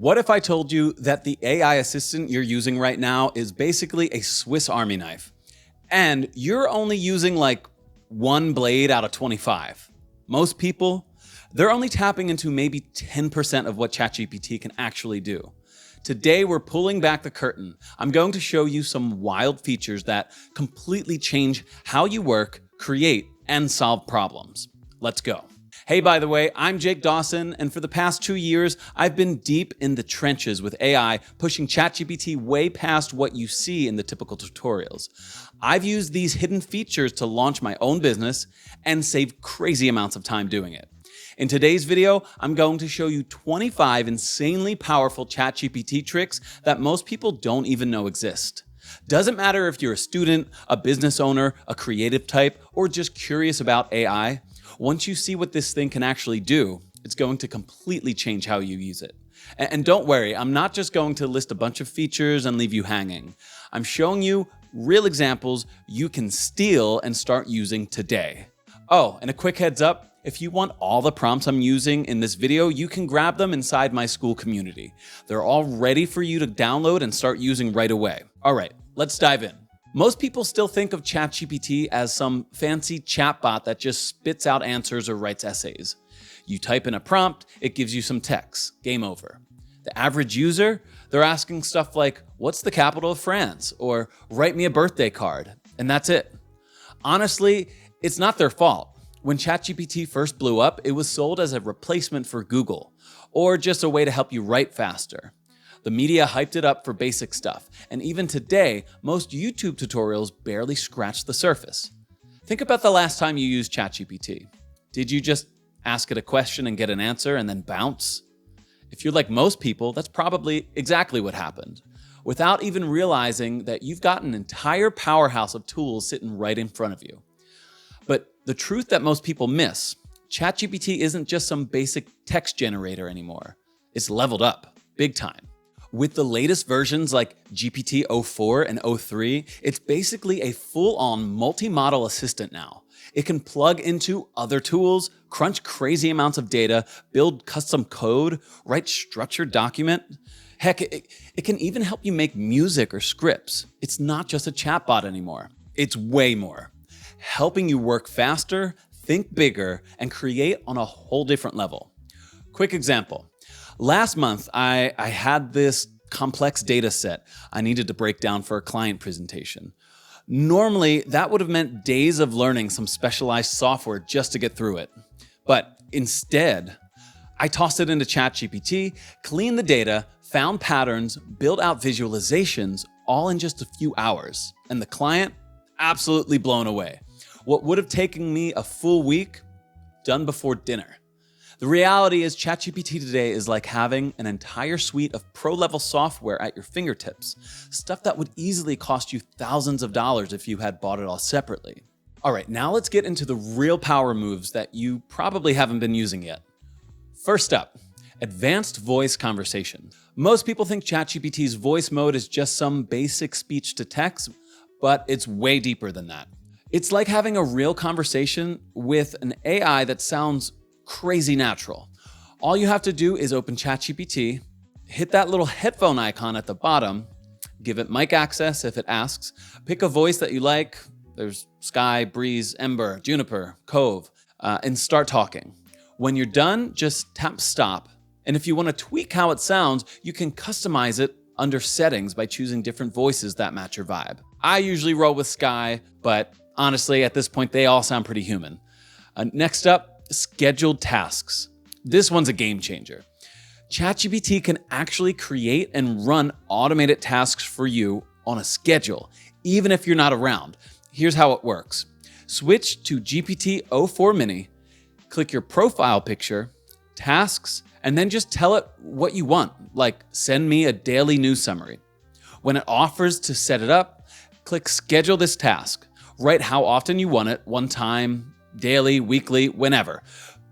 What if I told you that the AI assistant you're using right now is basically a Swiss Army knife, and you're only using like one blade out of 25? Most people, they're only tapping into maybe 10% of what ChatGPT can actually do. Today, we're pulling back the curtain. I'm going to show you some wild features that completely change how you work, create, and solve problems. Let's go. Hey, by the way, I'm Jake Dawson, and for the past 2 years, I've been deep in the trenches with AI, pushing ChatGPT way past what you see in the typical tutorials. I've used these hidden features to launch my own business and save crazy amounts of time doing it. In today's video, I'm going to show you 25 insanely powerful ChatGPT tricks that most people don't even know exist. Doesn't matter if you're a student, a business owner, a creative type, or just curious about AI. Once you see what this thing can actually do, it's going to completely change how you use it. And don't worry, I'm not just going to list a bunch of features and leave you hanging. I'm showing you real examples you can steal and start using today. Oh, and a quick heads up, if you want all the prompts I'm using in this video, you can grab them inside my school community. They're all ready for you to download and start using right away. All right, let's dive in. Most people still think of ChatGPT as some fancy chatbot that just spits out answers or writes essays. You type in a prompt, it gives you some text. Game over. The average user, they're asking stuff like, what's the capital of France? Or write me a birthday card. And that's it. Honestly, it's not their fault. When ChatGPT first blew up, it was sold as a replacement for Google, or just a way to help you write faster. The media hyped it up for basic stuff, and even today, most YouTube tutorials barely scratch the surface. Think about the last time you used ChatGPT. Did you just ask it a question and get an answer and then bounce? If you're like most people, that's probably exactly what happened, without even realizing that you've got an entire powerhouse of tools sitting right in front of you. But the truth that most people miss, ChatGPT isn't just some basic text generator anymore. It's leveled up, big time. With the latest versions like GPT-04 and 03, it's basically a full-on multi-model assistant now. It can plug into other tools, crunch crazy amounts of data, build custom code, write structured document. Heck, it can even help you make music or scripts. It's not just a chatbot anymore. It's way more. Helping you work faster, think bigger, and create on a whole different level. Quick example. Last month, I had this complex data set I needed to break down for a client presentation. Normally, that would have meant days of learning some specialized software just to get through it. But instead, I tossed it into ChatGPT, cleaned the data, found patterns, built out visualizations, all in just a few hours. And the client, absolutely blown away. What would have taken me a full week, done before dinner. The reality is ChatGPT today is like having an entire suite of pro-level software at your fingertips, stuff that would easily cost you thousands of dollars if you had bought it all separately. All right, now let's get into the real power moves that you probably haven't been using yet. First up, advanced voice conversation. Most people think ChatGPT's voice mode is just some basic speech to text, but it's way deeper than that. It's like having a real conversation with an AI that sounds crazy natural. All you have to do is open ChatGPT, hit that little headphone icon at the bottom, give it mic access if it asks, pick a voice that you like. There's Sky, Breeze, Ember, Juniper, Cove, and start talking. When you're done, just tap stop. And if you want to tweak how it sounds, you can customize it under settings by choosing different voices that match your vibe. I usually roll with Sky, but honestly, at this point, they all sound pretty human. Next up, scheduled tasks. This one's a game changer. ChatGPT can actually create and run automated tasks for you on a schedule, even if you're not around. Here's how it works. Switch to GPT-04 Mini, click your profile picture, tasks, and then just tell it what you want, like send me a daily news summary. When it offers to set it up, click schedule this task. Write how often you want it, one time, daily, weekly, whenever.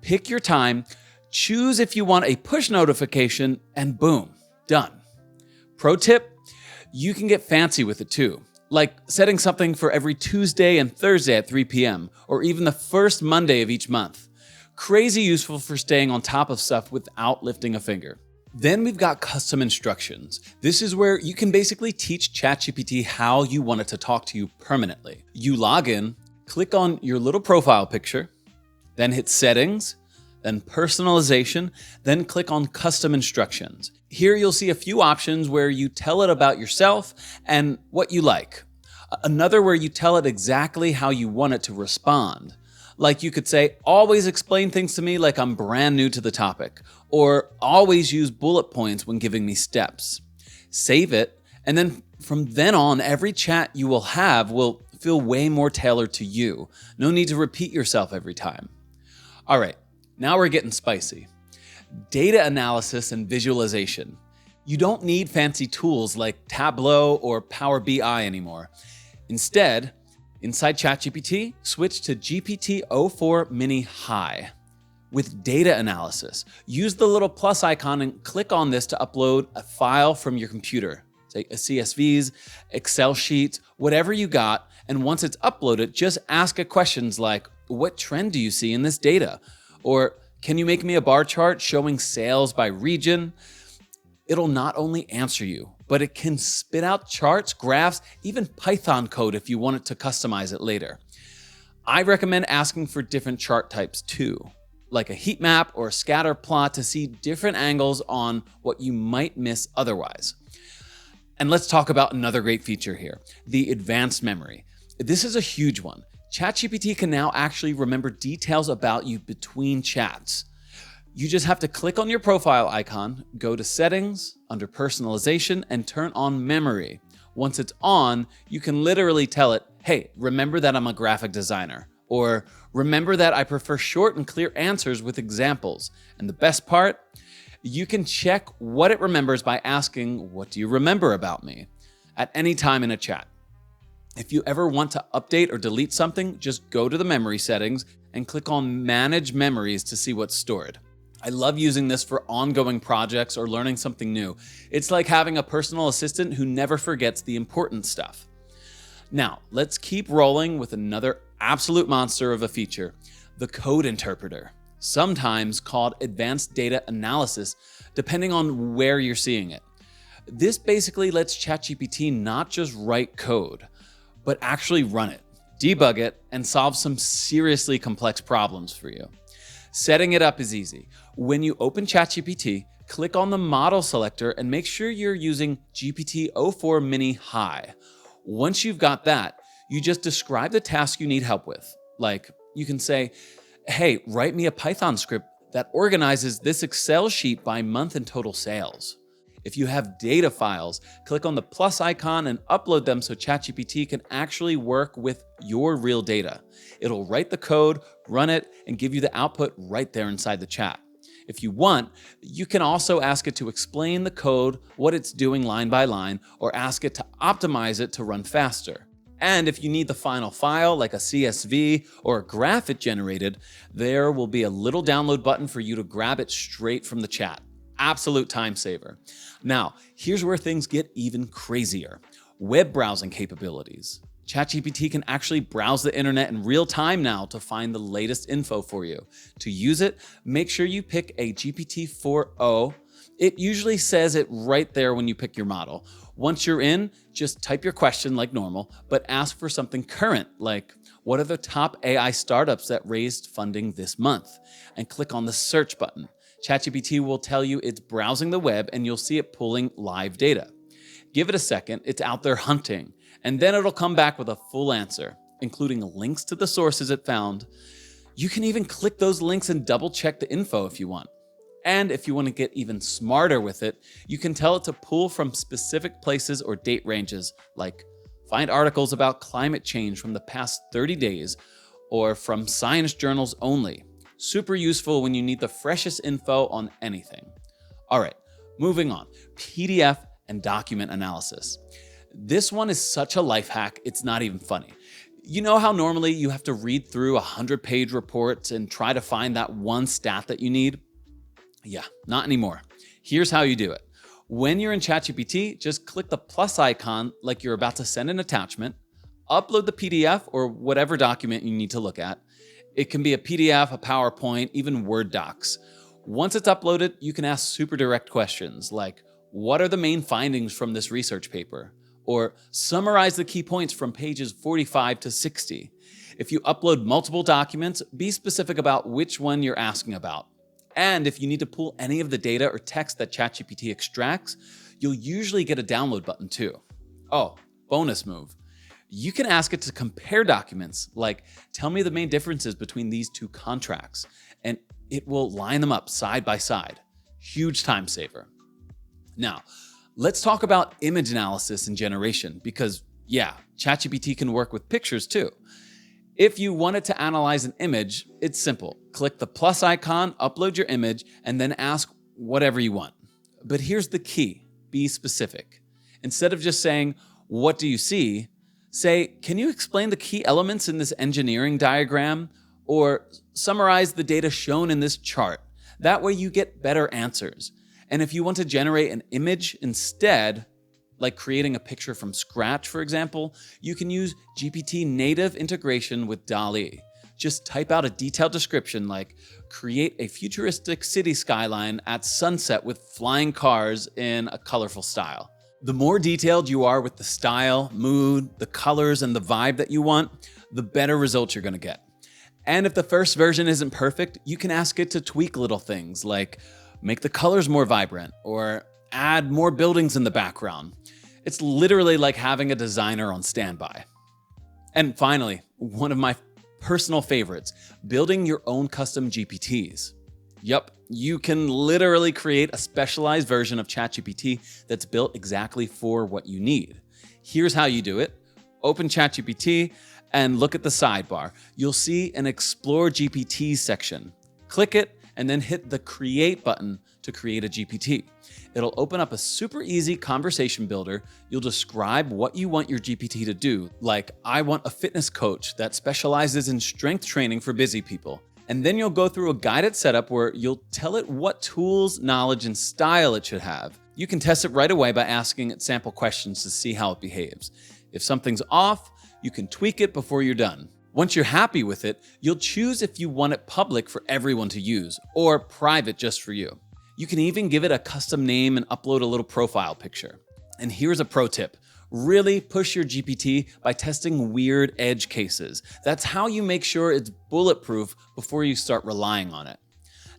Pick your time, choose if you want a push notification, and boom, done. Pro tip, you can get fancy with it too, like setting something for every Tuesday and Thursday at 3 p.m., or even the first Monday of each month. Crazy useful for staying on top of stuff without lifting a finger. Then we've got custom instructions. This is where you can basically teach ChatGPT how you want it to talk to you permanently. You log in, click on your little profile picture, then hit settings, then personalization, then click on custom instructions. Here you'll see a few options where you tell it about yourself and what you like. Another where you tell it exactly how you want it to respond. Like you could say, always explain things to me like I'm brand new to the topic, or always use bullet points when giving me steps. Save it, and then from then on, every chat you will have will feel way more tailored to you. No need to repeat yourself every time. All right, now we're getting spicy. Data analysis and visualization. You don't need fancy tools like Tableau or Power BI anymore. Instead, inside ChatGPT, switch to GPT-04 Mini High. With data analysis, use the little plus icon and click on this to upload a file from your computer, say a CSVs, Excel sheets, whatever you got. And once it's uploaded, just ask it questions like, what trend do you see in this data? Or can you make me a bar chart showing sales by region? It'll not only answer you, but it can spit out charts, graphs, even Python code if you want it to customize it later. I recommend asking for different chart types too, like a heat map or a scatter plot to see different angles on what you might miss otherwise. And let's talk about another great feature here, the advanced memory. This is a huge one. ChatGPT can now actually remember details about you between chats. You just have to click on your profile icon, go to settings, under personalization, and turn on memory. Once it's on, you can literally tell it, hey, remember that I'm a graphic designer, or remember that I prefer short and clear answers with examples. And the best part, you can check what it remembers by asking, what do you remember about me? At any time in a chat. If you ever want to update or delete something, just go to the memory settings and click on Manage Memories to see what's stored. I love using this for ongoing projects or learning something new. It's like having a personal assistant who never forgets the important stuff. Now, let's keep rolling with another absolute monster of a feature, the code interpreter, sometimes called advanced data analysis, depending on where you're seeing it. This basically lets ChatGPT not just write code, but actually run it, debug it, and solve some seriously complex problems for you. Setting it up is easy. When you open ChatGPT, click on the model selector and make sure you're using GPT-04 Mini High. Once you've got that, you just describe the task you need help with. Like you can say, hey, write me a Python script that organizes this Excel sheet by month and total sales. If you have data files, click on the plus icon and upload them so ChatGPT can actually work with your real data. It'll write the code, run it, and give you the output right there inside the chat. If you want, you can also ask it to explain the code, what it's doing line by line, or ask it to optimize it to run faster. And if you need the final file, like a CSV or a graph it generated, there will be a little download button for you to grab it straight from the chat. Absolute time saver. Now, here's where things get even crazier. Web browsing capabilities. ChatGPT can actually browse the internet in real time now to find the latest info for you. To use it, make sure you pick a GPT-4o. It usually says it right there when you pick your model. Once you're in, just type your question like normal, but ask for something current, like what are the top AI startups that raised funding this month? And click on the search button. ChatGPT will tell you it's browsing the web and you'll see it pulling live data. Give it a second, it's out there hunting, and then it'll come back with a full answer, including links to the sources it found. You can even click those links and double check the info if you want. And if you want to get even smarter with it, you can tell it to pull from specific places or date ranges, like find articles about climate change from the past 30 days or from science journals only. Super useful when you need the freshest info on anything. All right, moving on. PDF and document analysis. This one is such a life hack, it's not even funny. You know how normally you have to read through 100-page reports and try to find that one stat that you need? Yeah, not anymore. Here's how you do it. When you're in ChatGPT, just click the plus icon like you're about to send an attachment, upload the PDF or whatever document you need to look at. It can be a PDF, a PowerPoint, even Word docs. Once it's uploaded, you can ask super direct questions like, what are the main findings from this research paper? Or summarize the key points from pages 45 to 60. If you upload multiple documents, be specific about which one you're asking about. And if you need to pull any of the data or text that ChatGPT extracts, you'll usually get a download button too. Oh, bonus move. You can ask it to compare documents, like tell me the main differences between these two contracts, and it will line them up side by side. Huge time saver. Now, let's talk about image analysis and generation because, yeah, ChatGPT can work with pictures too. If you wanted to analyze an image, it's simple. Click the plus icon, upload your image, and then ask whatever you want. But here's the key, be specific. Instead of just saying, what do you see? Say, can you explain the key elements in this engineering diagram? Or summarize the data shown in this chart. That way you get better answers. And if you want to generate an image instead, like creating a picture from scratch, for example, you can use GPT native integration with DALL-E. Just type out a detailed description like, create a futuristic city skyline at sunset with flying cars in a colorful style. The more detailed you are with the style, mood, the colors, and the vibe that you want, the better results you're gonna get. And if the first version isn't perfect, you can ask it to tweak little things like make the colors more vibrant or add more buildings in the background. It's literally like having a designer on standby. And finally, one of my personal favorites, building your own custom GPTs. Yup, you can literally create a specialized version of ChatGPT that's built exactly for what you need. Here's how you do it. Open ChatGPT and look at the sidebar. You'll see an Explore GPTs section. Click it and then hit the Create button to create a GPT. It'll open up a super easy conversation builder. You'll describe what you want your GPT to do, like I want a fitness coach that specializes in strength training for busy people. And then you'll go through a guided setup where you'll tell it what tools, knowledge, and style it should have. You can test it right away by asking it sample questions to see how it behaves. If something's off, you can tweak it before you're done. Once you're happy with it, you'll choose if you want it public for everyone to use or private just for you. You can even give it a custom name and upload a little profile picture. And here's a pro tip. Really push your GPT by testing weird edge cases. That's how you make sure it's bulletproof before you start relying on it.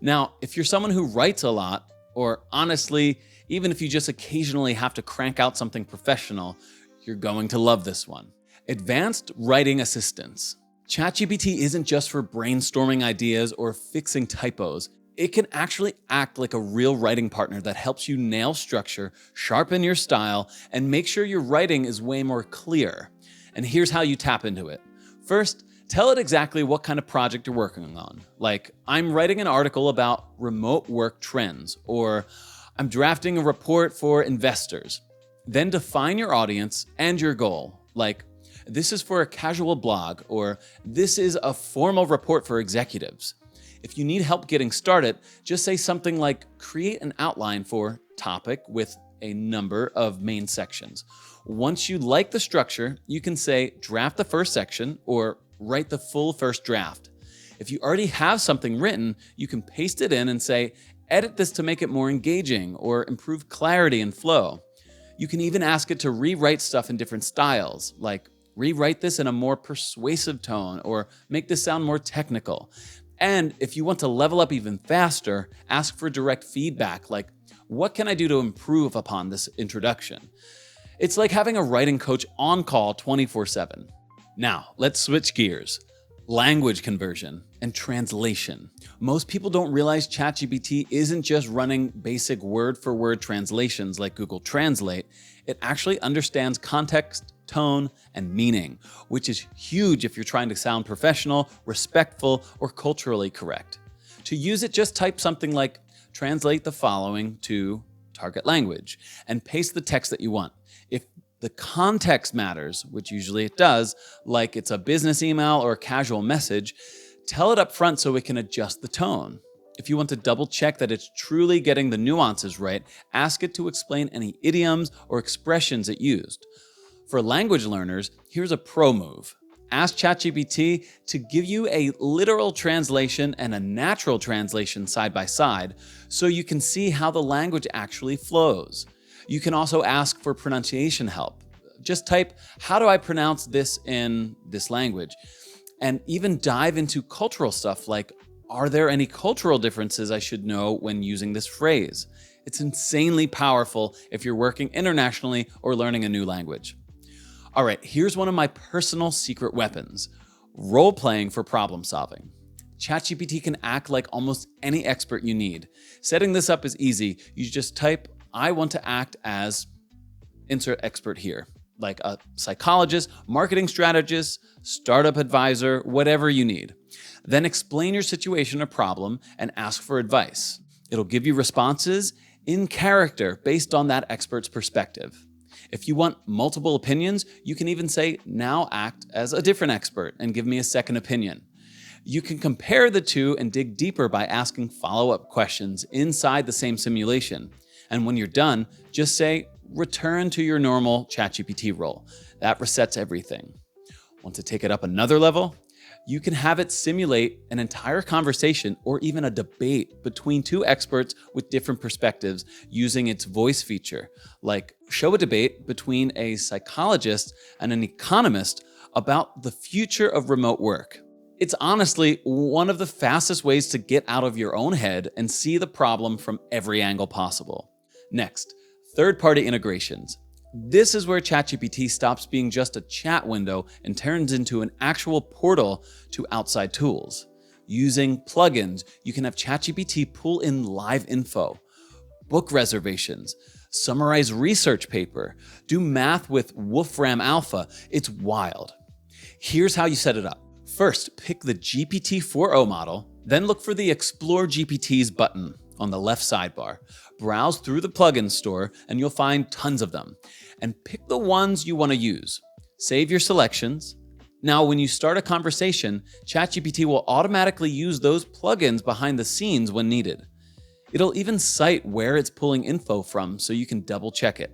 Now, if you're someone who writes a lot, or honestly, even if you just occasionally have to crank out something professional, you're going to love this one. Advanced Writing Assistance. ChatGPT isn't just for brainstorming ideas or fixing typos. It can actually act like a real writing partner that helps you nail structure, sharpen your style, and make sure your writing is way more clear. And here's how you tap into it. First, tell it exactly what kind of project you're working on. Like, I'm writing an article about remote work trends, or I'm drafting a report for investors. Then define your audience and your goal. Like, this is for a casual blog, or this is a formal report for executives. If you need help getting started, just say something like create an outline for topic with a number of main sections. Once you like the structure, you can say draft the first section or write the full first draft. If you already have something written, you can paste it in and say, edit this to make it more engaging or improve clarity and flow. You can even ask it to rewrite stuff in different styles, like rewrite this in a more persuasive tone or make this sound more technical. And if you want to level up even faster, ask for direct feedback, like, what can I do to improve upon this introduction? It's like having a writing coach on call 24/7. Now, let's switch gears. Language conversion and translation. Most people don't realize ChatGPT isn't just running basic word-for-word translations like Google Translate. It actually understands context, tone, and meaning, which is huge if you're trying to sound professional, respectful, or culturally correct. To use it, just type something like, translate the following to target language, and paste the text that you want. If the context matters, which usually it does, like it's a business email or a casual message, tell it up front so it can adjust the tone. If you want to double check that it's truly getting the nuances right, ask it to explain any idioms or expressions it used. For language learners, here's a pro move. Ask ChatGPT to give you a literal translation and a natural translation side by side so you can see how the language actually flows. You can also ask for pronunciation help. Just type, how do I pronounce this in this language? And even dive into cultural stuff like, are there any cultural differences I should know when using this phrase? It's insanely powerful if you're working internationally or learning a new language. All right, here's one of my personal secret weapons: role-playing for problem solving. ChatGPT can act like almost any expert you need. Setting this up is easy. You just type, I want to act as insert expert here, like a psychologist, marketing strategist, startup advisor, whatever you need. Then explain your situation or problem and ask for advice. It'll give you responses in character based on that expert's perspective. If you want multiple opinions, you can even say, now act as a different expert and give me a second opinion. You can compare the two and dig deeper by asking follow-up questions inside the same simulation. And when you're done, just say, return to your normal ChatGPT role. That resets everything. Want to take it up another level? You can have it simulate an entire conversation or even a debate between two experts with different perspectives using its voice feature. Like, show a debate between a psychologist and an economist about the future of remote work. It's honestly one of the fastest ways to get out of your own head and see the problem from every angle possible. Next, third-party integrations. This is where ChatGPT stops being just a chat window and turns into an actual portal to outside tools. Using plugins, you can have ChatGPT pull in live info, book reservations, summarize research paper, do math with Wolfram Alpha. It's wild. Here's how you set it up. First, pick the GPT 4.0 model, then look for the Explore GPTs button on the left sidebar. Browse through the plugin store and you'll find tons of them. And pick the ones you want to use. Save your selections. Now, when you start a conversation, ChatGPT will automatically use those plugins behind the scenes when needed. It'll even cite where it's pulling info from so you can double check it.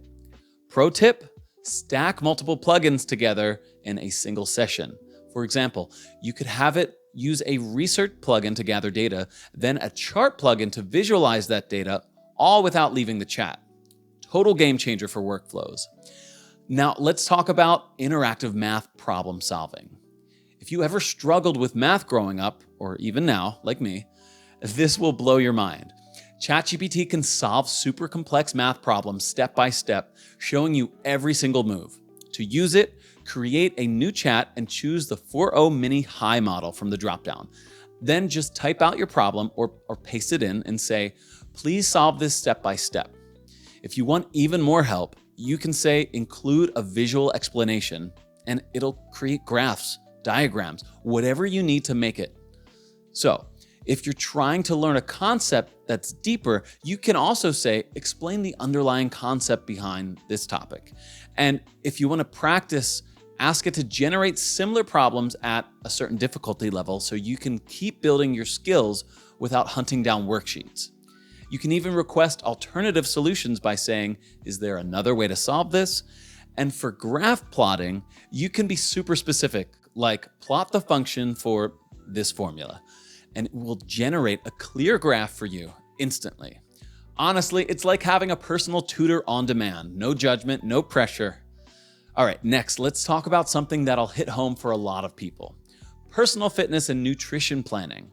Pro tip, stack multiple plugins together in a single session. For example, you could have it use a research plugin to gather data, then a chart plugin to visualize that data, all without leaving the chat. Total game changer for workflows. Now, let's talk about interactive math problem solving. If you ever struggled with math growing up, or even now, like me, this will blow your mind. ChatGPT can solve super complex math problems step by step, showing you every single move. To use it, create a new chat and choose the 4.0 Mini High model from the dropdown. Then just type out your problem or paste it in and say, please solve this step by step. If you want even more help, you can say include a visual explanation and it'll create graphs, diagrams, whatever you need to make it. So if you're trying to learn a concept that's deeper, you can also say, explain the underlying concept behind this topic. And if you want to practice, ask it to generate similar problems at a certain difficulty level so you can keep building your skills without hunting down worksheets. You can even request alternative solutions by saying, is there another way to solve this? And for graph plotting, you can be super specific, like plot the function for this formula, and it will generate a clear graph for you instantly. Honestly, it's like having a personal tutor on demand. No judgment, no pressure. All right, next, let's talk about something that'll hit home for a lot of people. Personal fitness and nutrition planning.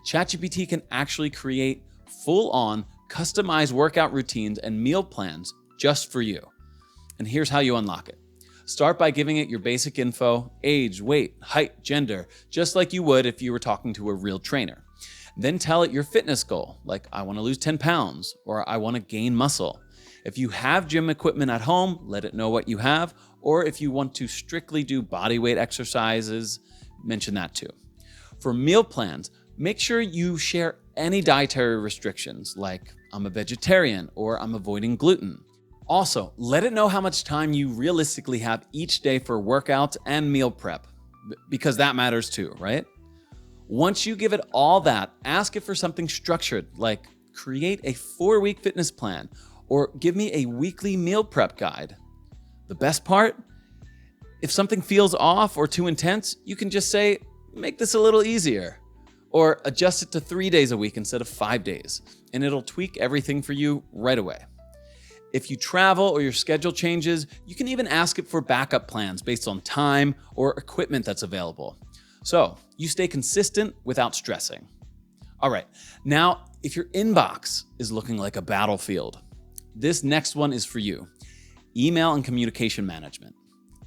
ChatGPT can actually create full-on, customized workout routines and meal plans just for you. And here's how you unlock it. Start by giving it your basic info, age, weight, height, gender, just like you would if you were talking to a real trainer. Then tell it your fitness goal, like I want to lose 10 pounds or I want to gain muscle. If you have gym equipment at home, let it know what you have, or if you want to strictly do body weight exercises, mention that too. For meal plans, make sure you share any dietary restrictions, like I'm a vegetarian or I'm avoiding gluten. Also, let it know how much time you realistically have each day for workouts and meal prep, because that matters too, right? Once you give it all that, ask it for something structured, like create a 4-week fitness plan or give me a weekly meal prep guide. The best part? If something feels off or too intense, you can just say, make this a little easier, or adjust it to 3 days a week instead of 5 days, and it'll tweak everything for you right away. If you travel or your schedule changes, you can even ask it for backup plans based on time or equipment that's available. So you stay consistent without stressing. All right, now if your inbox is looking like a battlefield, this next one is for you. Email and communication management.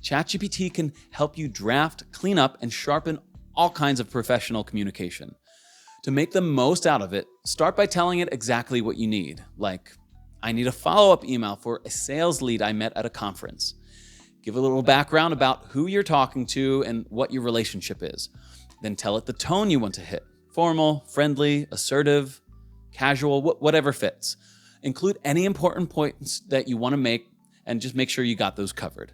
ChatGPT can help you draft, clean up, and sharpen all kinds of professional communication. To make the most out of it, start by telling it exactly what you need, like, I need a follow-up email for a sales lead I met at a conference. Give a little background about who you're talking to and what your relationship is. Then tell it the tone you want to hit. Formal, friendly, assertive, casual, whatever fits. Include any important points that you want to make and just make sure you got those covered.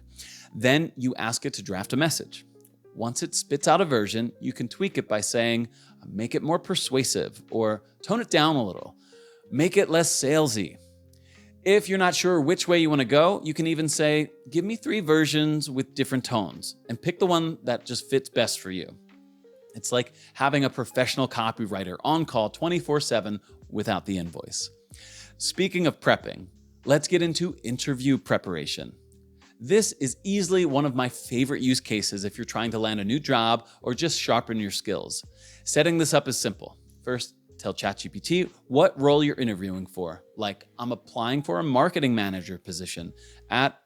Then you ask it to draft a message. Once it spits out a version, you can tweak it by saying, make it more persuasive or tone it down a little. Make it less salesy. If you're not sure which way you want to go, you can even say, give me 3 versions with different tones and pick the one that just fits best for you. It's like having a professional copywriter on call 24/7 without the invoice. Speaking of prepping, let's get into interview preparation. This is easily one of my favorite use cases if you're trying to land a new job or just sharpen your skills. Setting this up is simple. First, tell ChatGPT what role you're interviewing for. Like, I'm applying for a marketing manager position at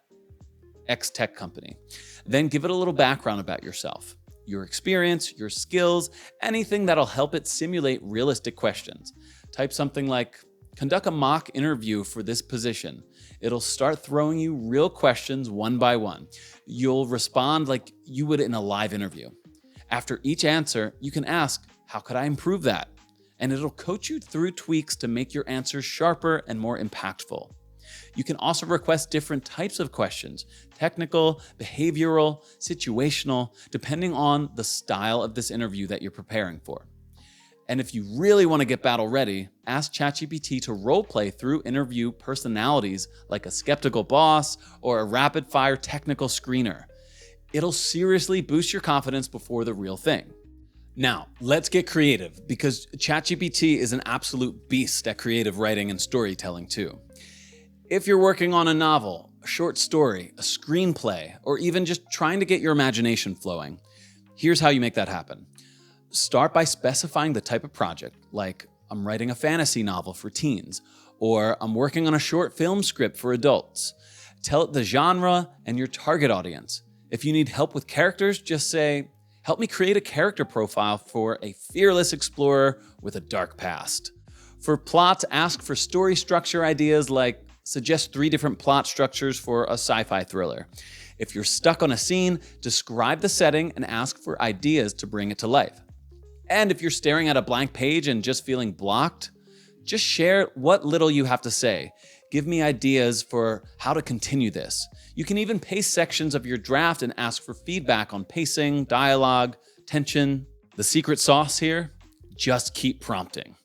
X tech company. Then give it a little background about yourself, your experience, your skills, anything that'll help it simulate realistic questions. Type something like, conduct a mock interview for this position. It'll start throwing you real questions one by one. You'll respond like you would in a live interview. After each answer, you can ask, how could I improve that? And it'll coach you through tweaks to make your answers sharper and more impactful. You can also request different types of questions, technical, behavioral, situational, depending on the style of this interview that you're preparing for. And if you really want to get battle ready, ask ChatGPT to role-play through interview personalities like a skeptical boss or a rapid-fire technical screener. It'll seriously boost your confidence before the real thing. Now, let's get creative because ChatGPT is an absolute beast at creative writing and storytelling too. If you're working on a novel, a short story, a screenplay, or even just trying to get your imagination flowing, here's how you make that happen. Start by specifying the type of project, like I'm writing a fantasy novel for teens, or I'm working on a short film script for adults. Tell it the genre and your target audience. If you need help with characters, just say, help me create a character profile for a fearless explorer with a dark past. For plots, ask for story structure ideas like suggest 3 different plot structures for a sci-fi thriller. If you're stuck on a scene, describe the setting and ask for ideas to bring it to life. And if you're staring at a blank page and just feeling blocked, just share what little you have to say. Give me ideas for how to continue this. You can even paste sections of your draft and ask for feedback on pacing, dialogue, tension. The secret sauce here? Just keep prompting.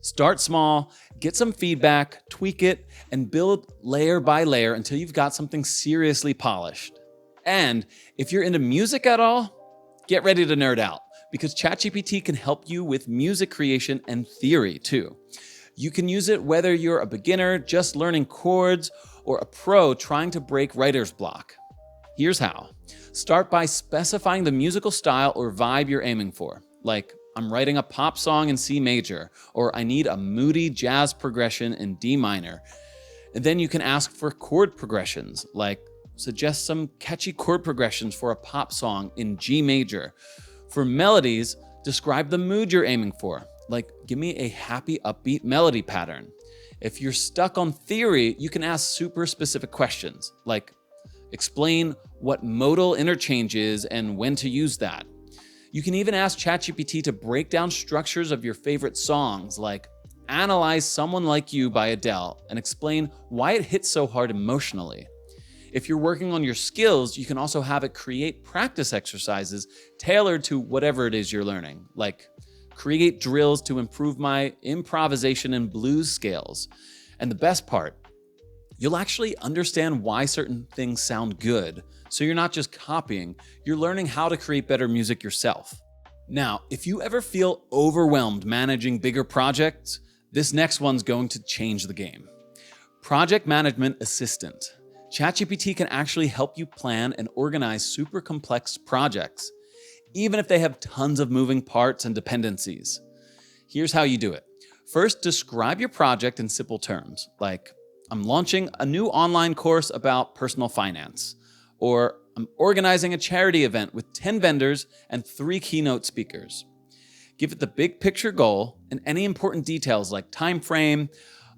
Start small, get some feedback, tweak it, and build layer by layer until you've got something seriously polished. And if you're into music at all, get ready to nerd out because ChatGPT can help you with music creation and theory too. You can use it whether you're a beginner just learning chords or a pro trying to break writer's block. Here's how. Start by specifying the musical style or vibe you're aiming for, like I'm writing a pop song in C major, or I need a moody jazz progression in D minor. And then you can ask for chord progressions, like suggest some catchy chord progressions for a pop song in G major. For melodies, describe the mood you're aiming for, like give me a happy, upbeat melody pattern. If you're stuck on theory, you can ask super specific questions, like explain what modal interchange is and when to use that. You can even ask ChatGPT to break down structures of your favorite songs, like analyze Someone Like You by Adele and explain why it hits so hard emotionally. If you're working on your skills, you can also have it create practice exercises tailored to whatever it is you're learning, like create drills to improve my improvisation and blues scales. And the best part, You'll actually understand why certain things sound good, so you're not just copying, you're learning how to create better music yourself. Now, if you ever feel overwhelmed managing bigger projects, this next one's going to change the game. Project Management Assistant. ChatGPT can actually help you plan and organize super complex projects, even if they have tons of moving parts and dependencies. Here's how you do it. First, describe your project in simple terms, like, I'm launching a new online course about personal finance, or I'm organizing a charity event with 10 vendors and 3 keynote speakers. Give it the big picture goal and any important details like time frame,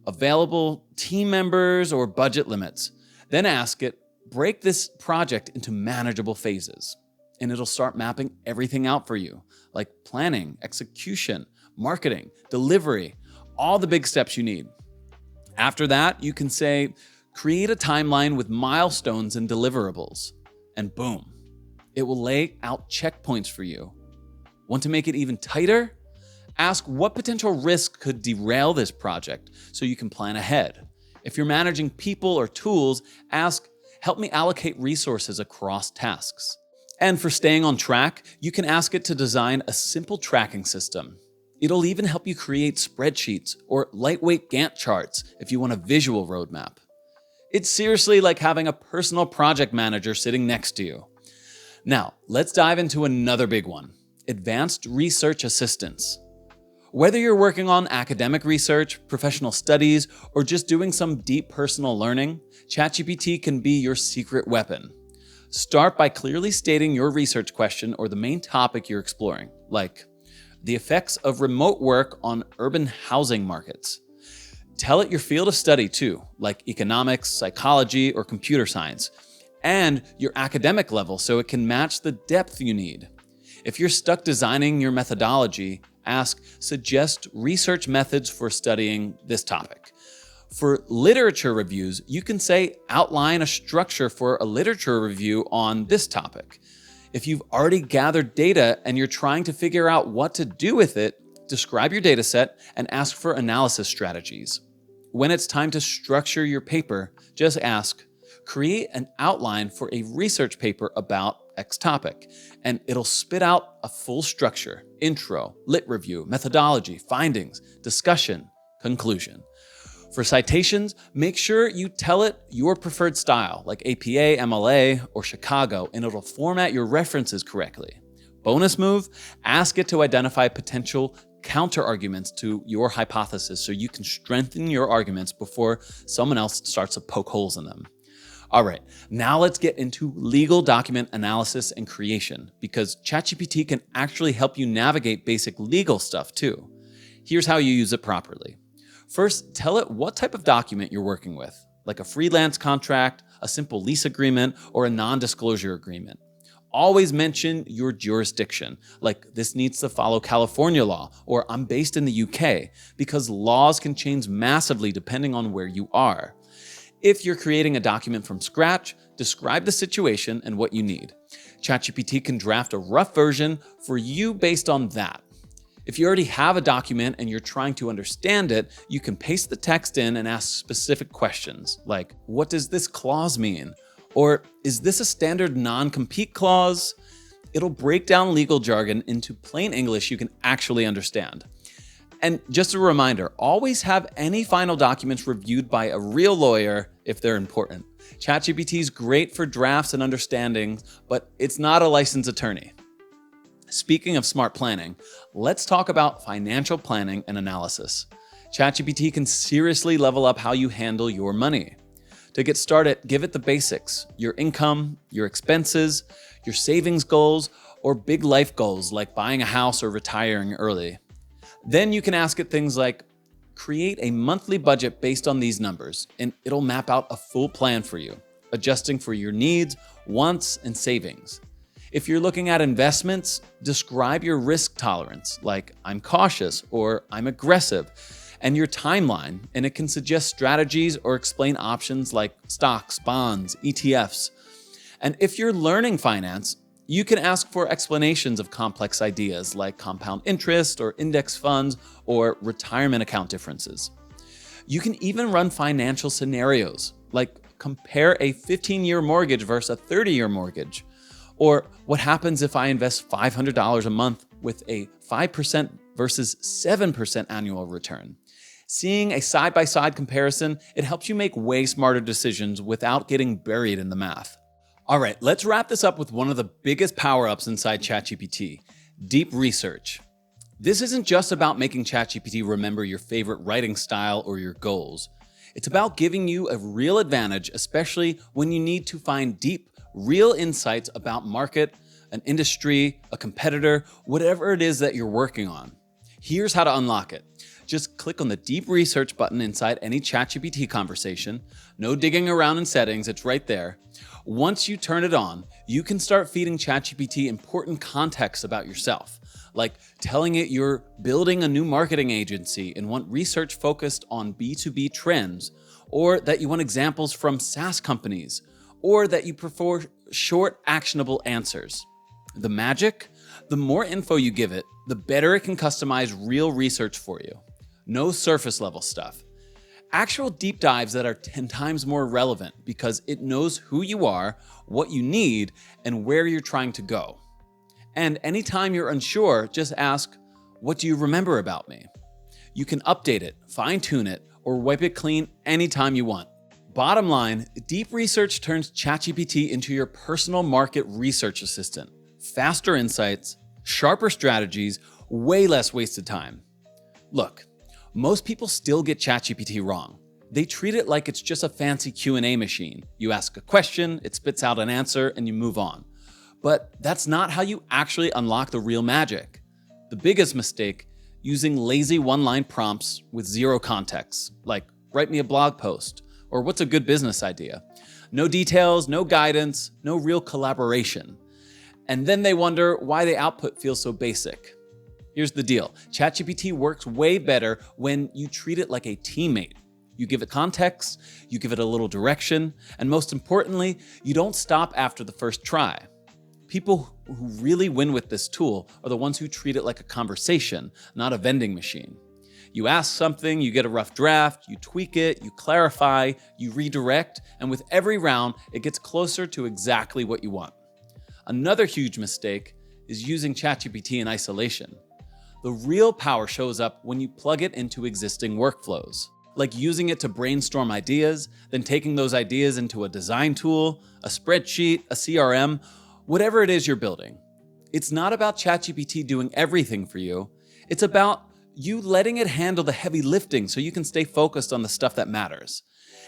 available team members, or budget limits. Then ask it, break this project into manageable phases. And it'll start mapping everything out for you, like planning, execution, marketing, delivery, all the big steps you need. After that, you can say, create a timeline with milestones and deliverables. And boom, it will lay out checkpoints for you. Want to make it even tighter? Ask what potential risk could derail this project so you can plan ahead. If you're managing people or tools, ask, help me allocate resources across tasks. And for staying on track, you can ask it to design a simple tracking system. It'll even help you create spreadsheets or lightweight Gantt charts if you want a visual roadmap. It's seriously like having a personal project manager sitting next to you. Now, let's dive into another big one, advanced research assistance. Whether you're working on academic research, professional studies, or just doing some deep personal learning, ChatGPT can be your secret weapon. Start by clearly stating your research question or the main topic you're exploring, like the effects of remote work on urban housing markets. Tell it your field of study too, like economics, psychology, or computer science, and your academic level so it can match the depth you need. If you're stuck designing your methodology, ask, suggest research methods for studying this topic. For literature reviews, you can say, outline a structure for a literature review on this topic. If you've already gathered data and you're trying to figure out what to do with it, describe your data set and ask for analysis strategies. When it's time to structure your paper, just ask, create an outline for a research paper about X topic, and it'll spit out a full structure, intro, lit review, methodology, findings, discussion, conclusion. For citations, make sure you tell it your preferred style, like APA, MLA, or Chicago, and it'll format your references correctly. Bonus move, ask it to identify potential counter-arguments to your hypothesis so you can strengthen your arguments before someone else starts to poke holes in them. All right, now let's get into legal document analysis and creation, because ChatGPT can actually help you navigate basic legal stuff too. Here's how you use it properly. First, tell it what type of document you're working with, like a freelance contract, a simple lease agreement, or a non-disclosure agreement. Always mention your jurisdiction, like this needs to follow California law, or I'm based in the UK, because laws can change massively depending on where you are. If you're creating a document from scratch, describe the situation and what you need. ChatGPT can draft a rough version for you based on that. If you already have a document and you're trying to understand it, you can paste the text in and ask specific questions, like, what does this clause mean? Or is this a standard non-compete clause? It'll break down legal jargon into plain English you can actually understand. And just a reminder, always have any final documents reviewed by a real lawyer if they're important. ChatGPT is great for drafts and understanding, but it's not a licensed attorney. Speaking of smart planning, let's talk about financial planning and analysis. ChatGPT can seriously level up how you handle your money. To get started, give it the basics: your income, your expenses, your savings goals, or big life goals like buying a house or retiring early. Then you can ask it things like, create a monthly budget based on these numbers, and it'll map out a full plan for you, adjusting for your needs, wants, and savings. If you're looking at investments, describe your risk tolerance, like I'm cautious or I'm aggressive, and your timeline, and it can suggest strategies or explain options like stocks, bonds, ETFs. And if you're learning finance, you can ask for explanations of complex ideas like compound interest or index funds or retirement account differences. You can even run financial scenarios, Like compare a 15-year mortgage versus a 30-year mortgage. Or what happens if I invest $500 a month with a 5% versus 7% annual return? Seeing a side-by-side comparison, it helps you make way smarter decisions without getting buried in the math. All right, let's wrap this up with one of the biggest power-ups inside ChatGPT, deep research. This isn't just about making ChatGPT remember your favorite writing style or your goals. It's about giving you a real advantage, especially when you need to find deep, real insights about market, an industry, a competitor, whatever it is that you're working on. Here's how to unlock it. Just click on the deep research button inside any ChatGPT conversation. No digging around in settings, it's right there. Once you turn it on, you can start feeding ChatGPT important context about yourself, like telling it you're building a new marketing agency and want research focused on B2B trends, or that you want examples from SaaS companies, or that you prefer short, actionable answers. The magic? The more info you give it, the better it can customize real research for you. No surface level stuff. Actual deep dives that are 10 times more relevant because it knows who you are, what you need, and where you're trying to go. And anytime you're unsure, just ask, what do you remember about me? You can update it, fine-tune it, or wipe it clean anytime you want. Bottom line, deep research turns ChatGPT into your personal market research assistant. Faster insights, sharper strategies, way less wasted time. Look, most people still get ChatGPT wrong. They treat it like it's just a fancy Q&A machine. You ask a question, it spits out an answer, and you move on. But that's not how you actually unlock the real magic. The biggest mistake, using lazy one-line prompts with zero context, like write me a blog post, or what's a good business idea? No details, no guidance, no real collaboration. And then they wonder why the output feels so basic. Here's the deal. ChatGPT works way better when you treat it like a teammate. You give it context, you give it a little direction, and most importantly, you don't stop after the first try. People who really win with this tool are the ones who treat it like a conversation, not a vending machine. You ask something, you get a rough draft, you tweak it, you clarify, you redirect, and with every round, it gets closer to exactly what you want. Another huge mistake is using ChatGPT in isolation. The real power shows up when you plug it into existing workflows, like using it to brainstorm ideas, then taking those ideas into a design tool, a spreadsheet, a CRM, whatever it is you're building. It's not about ChatGPT doing everything for you. It's about you letting it handle the heavy lifting so you can stay focused on the stuff that matters.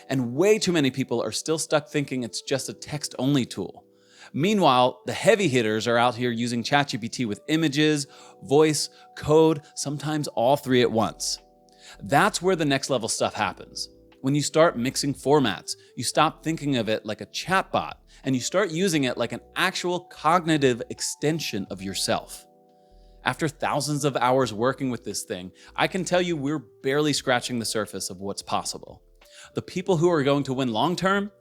And way too many people are still stuck thinking it's just a text-only tool. Meanwhile, the heavy hitters are out here using ChatGPT with images, voice, code, sometimes all three at once. That's where the next level stuff happens. When you start mixing formats, you stop thinking of it like a chatbot, and you start using it like an actual cognitive extension of yourself. After thousands of hours working with this thing, I can tell you we're barely scratching the surface of what's possible. The people who are going to win long-term,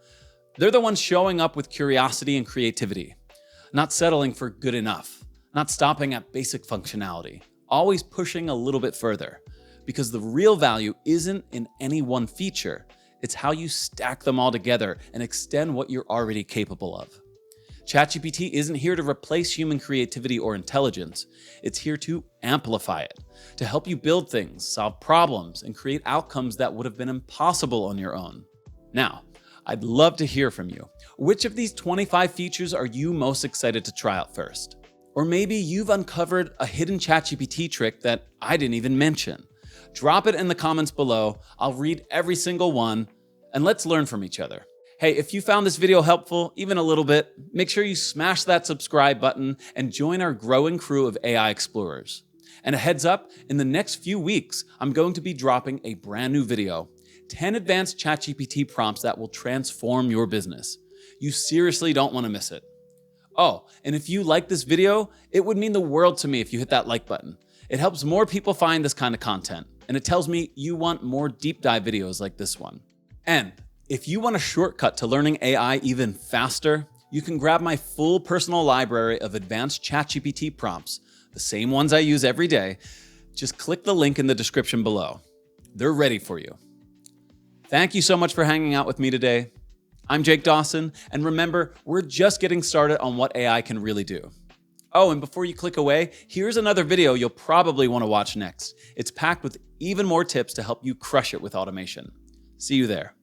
they're the ones showing up with curiosity and creativity, not settling for good enough, not stopping at basic functionality, always pushing a little bit further. Because the real value isn't in any one feature, it's how you stack them all together and extend what you're already capable of. ChatGPT isn't here to replace human creativity or intelligence. It's here to amplify it, to help you build things, solve problems, and create outcomes that would have been impossible on your own. Now, I'd love to hear from you. Which of these 25 features are you most excited to try out first? Or maybe you've uncovered a hidden ChatGPT trick that I didn't even mention. Drop it in the comments below. I'll read every single one, and let's learn from each other. Hey, if you found this video helpful, even a little bit, make sure you smash that subscribe button and join our growing crew of AI explorers. And a heads up, in the next few weeks, I'm going to be dropping a brand new video, 10 advanced ChatGPT prompts that will transform your business. You seriously don't want to miss it. Oh, and if you like this video, it would mean the world to me if you hit that like button. It helps more people find this kind of content, and it tells me you want more deep dive videos like this one. And if you want a shortcut to learning AI even faster, you can grab my full personal library of advanced ChatGPT prompts, the same ones I use every day. Just click the link in the description below. They're ready for you. Thank you so much for hanging out with me today. I'm Jake Dawson, and remember, we're just getting started on what AI can really do. Oh, and before you click away, here's another video you'll probably want to watch next. It's packed with even more tips to help you crush it with automation. See you there.